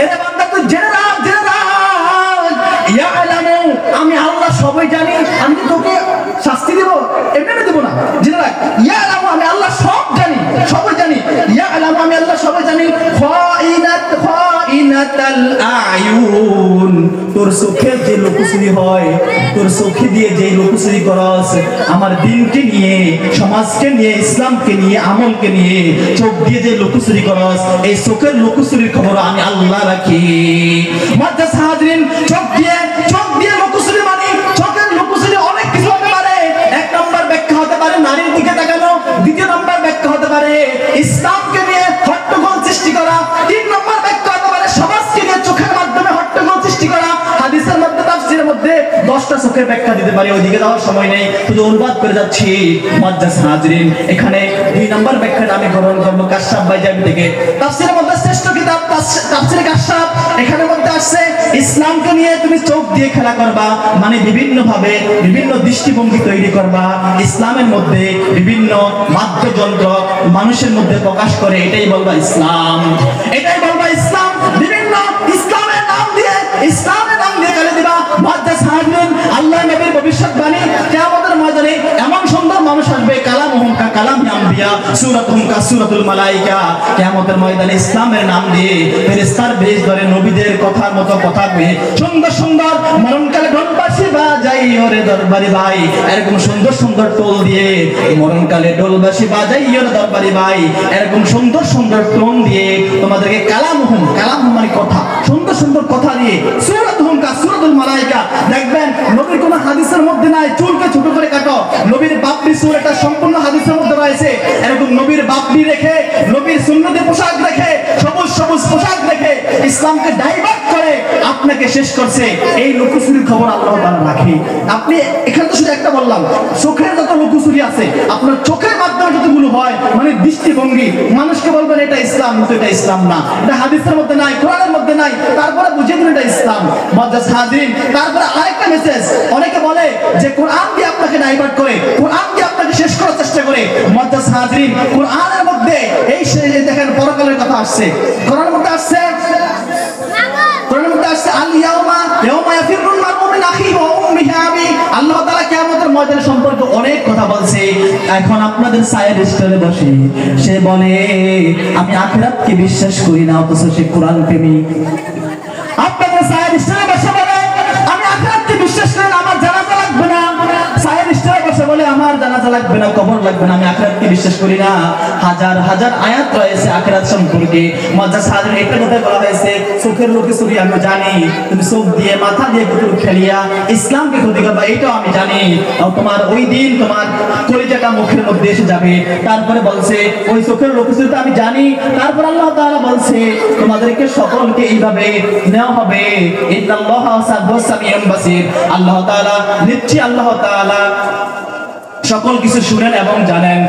এরে বান্দা তুই জেনে রাখ ইয়ালামু আমি আল্লাহ সবই জানি, আমি তোকে শাস্তি দেব এমনি দেব না। জেনে রাখ ইয়ালামু আমি আল্লাহ সব জানি, সবই জানি। ইয়ালামু আমি আল্লাহ সবই জানি। খাইনাতাল আয়ুন তোর চোখের যে লুকোচুরি হয়, তোর চোখে দিয়ে যে লুকোচুরি করস, আমার দিনকে নিয়ে, সমাজকে নিয়ে, ইসলামকে নিয়ে, আমলকে নিয়ে চোখ দিয়ে যে লুকোচুরি করস, এই চোখের লুকোচুরির খবর আমি আল্লাহ রাখি। মুআজ্জাজ হাজিরিন, চোখ দিয়ে লুকোচুরি মানে চোখের লুকোচুরি অনেক কিছু হতে পারে। এক নম্বর ব্যাখ্যা হতে পারে নারীর দিকে তাকানো, দ্বিতীয় নম্বর ব্যাখ্যা হতে পারে ইসলামকে নিয়ে হট্টগোল সৃষ্টি করা, তিন নম্বর ব্যাখ্যা হতে পারে সমাজকে নিয়ে চোখের মাধ্যমে হট্টগোল সৃষ্টি করা। হাদিসের মধ্যে তাফসীরের মধ্যে 10টা চোখের ব্যাখ্যা দিতে পারি, ওইদিকে যাওয়ার সময় নেই, শুধু অনুবাদ করে যাচ্ছি। মুআজ্জাজ হাজিরিন, এখানে 2 নম্বর ব্যাখ্যাটা আমি গ্রহণ করব কাশফ বাইজাবি থেকে। তাফসীরের মধ্যে শ্রেষ্ঠ কিতাব তাফসীরে কাশফ, এখানে মধ্যে আসছে ইসলামকে নিয়ে তুমি চোখ দিয়ে খেলা করবা, মানে বিভিন্ন ভাবে বিভিন্ন দৃষ্টিভঙ্গি তৈরি করবা, ইসলামের মধ্যে বিভিন্ন বাদ্যযন্ত্র মানুষের মধ্যে প্রকাশ করে, এটাই বলবা ইসলাম, এটাই বলবা ইসলাম। বিভিন্ন ইসলামের নাম দিয়ে গালি দিবা। মুআজ্জাজ হাজিরিন, আল্লাহ নবীর ভবিষ্যৎবাণী কিয়ামতের ময়দানে এমন সুন্দর মানুষ আসবে, কালামুহুম কা কালামি আম্বিয়া, সূরাতুহুম কা সূরাতুল মালায়েকা। কিয়ামতের ময়দানে ইসলামের নাম দিয়ে ফেরেশতার বেশ ধরে নবীদের কথার মতো কথা কয়ে সুন্দর সুন্দর মরণকালে ঢোলবাঁশি বাজাই ওরে দরবারি ভাই, এরকম সুন্দর সুন্দর টোল দিয়ে মরণকালে ঢোলবাঁশি বাজাই ওরে দরবারি ভাই, এরকম সুন্দর সুন্দর টোন দিয়ে তোমাদেরকে কালামুহুম মানে কথা, সুন্দর সুন্দর কথা দিয়ে সূরাতুহুম কা সূরাতুল মালায়েকা। দেখবেন নবীর কোন হাদিসের মধ্যে নাই চুলকে ছোট করে কাটো, নবীর বাপরি সূরাটা সম্পূর্ণ হাদিসের মধ্যে রয়েছে। এরকম নবীর বাপরি রেখে, নবীর সুন্নতি পোশাক রেখে, সবুজ সবুজ পোশাক রেখে ইসলামকে ডাইভার্ট করে আপনাকে শেষ করছে, এই লুকোচুরির খবর আল্লাহ তাআলা রাখে। আপনি এখানে তো শুধু একটা বললাম, চোখের যত লুকোচুরি আছে, আপনার চোখের মাধ্যমে যতগুলো হয়, মানে দৃষ্টিভঙ্গি, মানুষকে বলবেন এটা ইসলাম, কিন্তু এটা ইসলাম না, এটা হাদিসের মধ্যে নাই, কোরআনের মধ্যে নাই, তারপরে বুঝিয়ে দিন এটা ইসলাম। মুআজ্জাজ হাজিরিন, তারপরে আরেকটা মেসেজ, অনেকে বলে যে কোরআন দিয়ে আপনাকে ডাইভার্ট করে, কোরআন দিয়ে আপনাকে শেষ করার চেষ্টা করে। মুআজ্জাজ হাজিরিন, কোরআনের মধ্যে এই দেখেন পরকালের কথা আসছে, কোরআনের মধ্যে আসছে আল ইয়াউমা ইয়াফিরুল মারউ মিন আখিহি ওয়া উম্মিহি আবি। আল্লাহ তাআলা কিয়ামতের ময়দানে সম্পর্কে অনেক কথা বলছে। এখন আপনাদের সাইড স্টোরে বসে সে বলে আমি আখিরাতকে বিশ্বাস করি না, অথচ সে কোরআন প্রেমিক। আপনাদের সাইড স্টোরে বসে বলে আমি আখিরাতকে বিশ্বাস করি না, আমার জানাজা লাগবে না। সাইড স্টোরে বসে বলে আমার জানাজা লাগবে না, কবর লাগবে না, আমি আখিরাতকে বিশ্বাস করি না। হাজার হাজার আয়াত রয়েছে আখিরাত সম্পর্কে। মুআজ্জাজ হাজির, একটা কথা বলা হয়েছে চোখের লুকোচুরি আমি জানি, তুমি চোখ দিয়ে মাথা দিয়ে কুতুব খেলিয়া ইসলামকে ক্ষতি করবা, এটাও আমি জানি। তোমার ওই দিন তোমার কলিজাটা মুখের মধ্যে এসে যাবে। তারপরে বলছে ওই চোখের লুকোচুরি তো আমি জানি, তারপর আল্লাহ তাআলা বলছে তোমাদেরকে সকলকে এইভাবে নেওয়া হবে। ইন্নাল্লাহা সামিউন বাসীর, আল্লাহ তাআলা নিশ্চয়ই আল্লাহ তাআলা সকল কিছু শুনেন এবং জানেন।